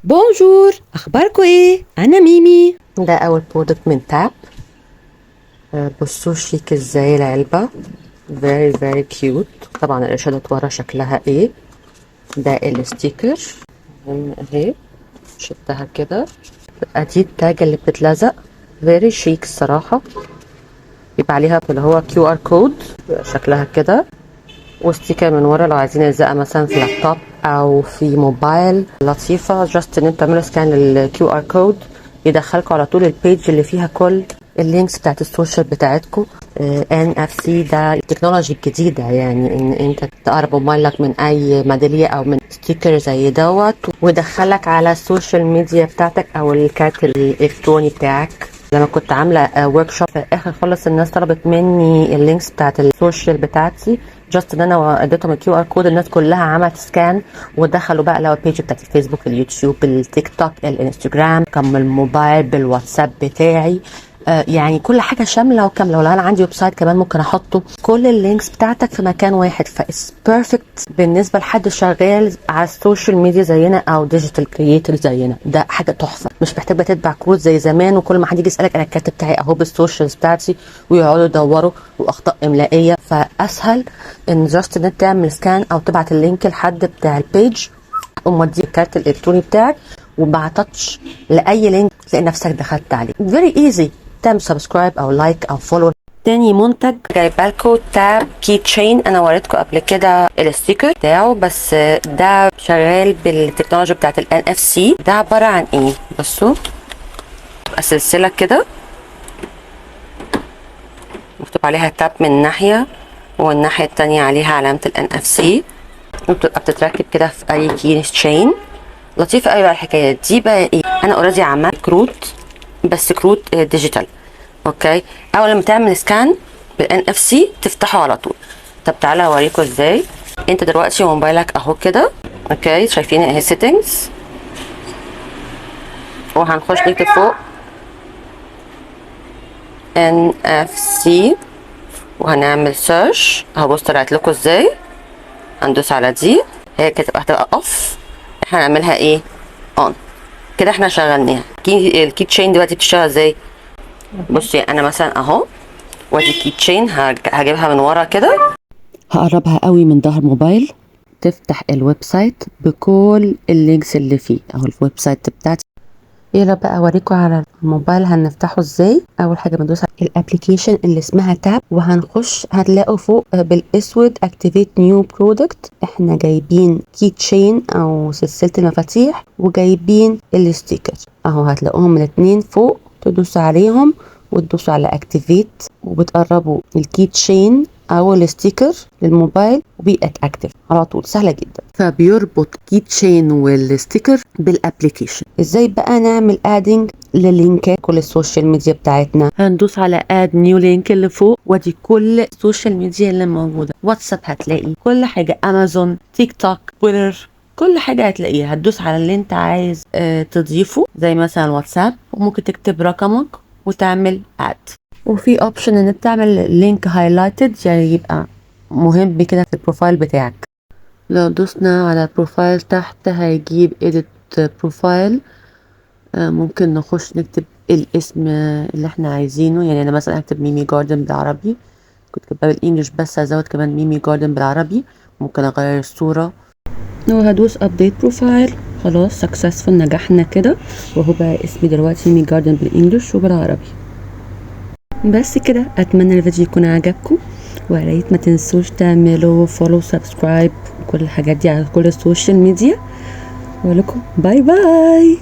بونجور، اخباركم ايه؟ انا ميمي. ده اول برودكت من تاب. بصوا شيك ازاي العلبه. very very cute. طبعا الارشادات ورا شكلها ايه. ده الستيكر اهي، شدها كده. ادي التاج اللي بتتلزق very شيك الصراحه. يبقى عليها اللي هو QR كود شكلها كده، وستيكر من ورا لو عايزين نلزقها مثلا في لابتوب او في موبايل. لطيفه، جاست ان انتوا تعملوا سكان للكيو ار كود يدخلكوا على طول البيج اللي فيها كل اللينكس بتاعت السوشيال بتاعتكم. NFC ده التكنولوجي الجديدة، يعني ان انت تقرب موبايلك من اي ميدالية او من ستيكر زي دوت ويدخلك على السوشيال ميديا بتاعتك او الكارت الالكتروني بتاعك. لما كنت عامله ورك شوب في اخر خالص، الناس طلبت مني اللينكس بتاعت السوشيال بتاعتي، جاست ان انا اديتهم الكيو ار كود، الناس كلها عملت سكان ودخلوا بقى لو البيج بتاعت الفيسبوك، اليوتيوب، التيك توك، الانستجرام، كم الموبايل بالواتساب بتاعي. يعني كل حاجه شامله وكامله. ولو انا عندي ويب سايت كمان ممكن احطه كل اللينكس بتاعتك في مكان واحد، فاس بيرفكت بالنسبه لحد شغال على السوشيال ميديا زينا او ديجيتال كرييتور زينا. ده حاجه تحفه، مش محتاج بقى تتبع كروت زي زمان وكل ما حد يجي يسالك انا الكارت بتاعي اهو بالسوشيالز بتاعتي ويقعدوا يدوروا واخطاء املائيه. فاسهل ان جاست ان انت تعمل سكان او تبعت اللينك لحد بتاع البيج، تقوم مودي الكارت الالكتروني بتاعك وبعتتش لاي لينك تلاقي نفسك دخلت عليه. فيري ايزي. تعمل سبسكرايب او لايك او فولو. تاني منتج جايبه لكم تاب كي تشين. انا وريتكم قبل كده الستيكر بتاعه، بس ده شغال بالتكنولوجيا بتاعت ال NFC. ده عباره عن ايه؟ بصوا، تبقى سلسله كده مكتوب عليها تاب من ناحيه والناحيه التانيه عليها علامه ال NFC، وبتبقى بتتركب كده في اي كي تشين. لطيفه قوي بقى الحكايه دي. بقى ايه، انا اوريدي عملت كروت، بس كروت ديجيتال. اوكي، اول لما تعمل سكان بالان اف سي تفتحه على طول. طب تعالى اوريكم ازاي. انت دلوقتي موبايلك اهو كده، اوكي، شايفين اهي سيتنجز، وهنخش نكتب فوق ان اف سي وهنعمل سيرش اهو. بص طلعت لكم ازاي. هندوس على دي، هي كده هتبقى اوف، احنا هنعملها ايه؟ اون. كده احنا شغلناها. الكي تشين دلوقتي بتشتغل ازاي؟ بصي انا مثلا اهو، وادي كي تشين هجيبها من ورا كده، هقربها قوي من ظهر موبايل، تفتح الويب سايت بكل اللينكس اللي فيه اهو. الويب سايت بتاعتي. يلا بقى اوريكم على الموبايل هنفتحه ازاي. اول حاجه بندوس على الابلكيشن اللي اسمها تاب، وهنخش هتلاقوا فوق بالاسود اكتيفيت نيو برودكت. احنا جايبين كي تشين او سلسله المفاتيح، وجايبين الستيكر اهو. هتلاقوهم الاثنين فوق، تدوسوا عليهم وتدوسوا على اكتيفيت، وبتقربوا الكي تشين او الستيكر للموبايل وبيبقى اكتف على طول. سهله جدا. فبيربط كي تشين والستيكر بالابلكيشن. ازاي بقى نعمل ادنج للينكات كل السوشيال ميديا بتاعتنا؟ هندوس على اد نيو لينك اللي فوق، ودي كل السوشيال ميديا اللي موجوده. واتساب هتلاقي كل حاجه، امازون، تيك توك، تويتر، كل حاجه هتلاقيها. هتدوس على اللي انت عايز تضيفه، زي مثلا واتساب، وممكن تكتب رقمك وتعمل اد. وفي اوبشن ان انت تعمل لينك هايلايتد، يعني يبقى مهم كده في البروفايل بتاعك. لو دوسنا على البروفايل تحت هيجيب edit بروفايل. ممكن نخش نكتب الاسم اللي احنا عايزينه. يعني انا مثلا هكتب ميمي جاردن بالعربي، كنت كاتباه بالانجلش بس هزود كمان ميمي جاردن بالعربي. ممكن اغير الصورة وهدوس ابديت بروفايل. خلاص سكسسفul، نجحنا كده، وهو بقى اسمي دلوقتي ميمي جاردن بالانجلش وبالعربي. بس كده، اتمنى الفيديو يكون عجبكم، ويا ريت ما تنسوش تعملوا فولو سبسكرايب وكل الحاجات دي على كل السوشيال ميديا. ولكم باي باي.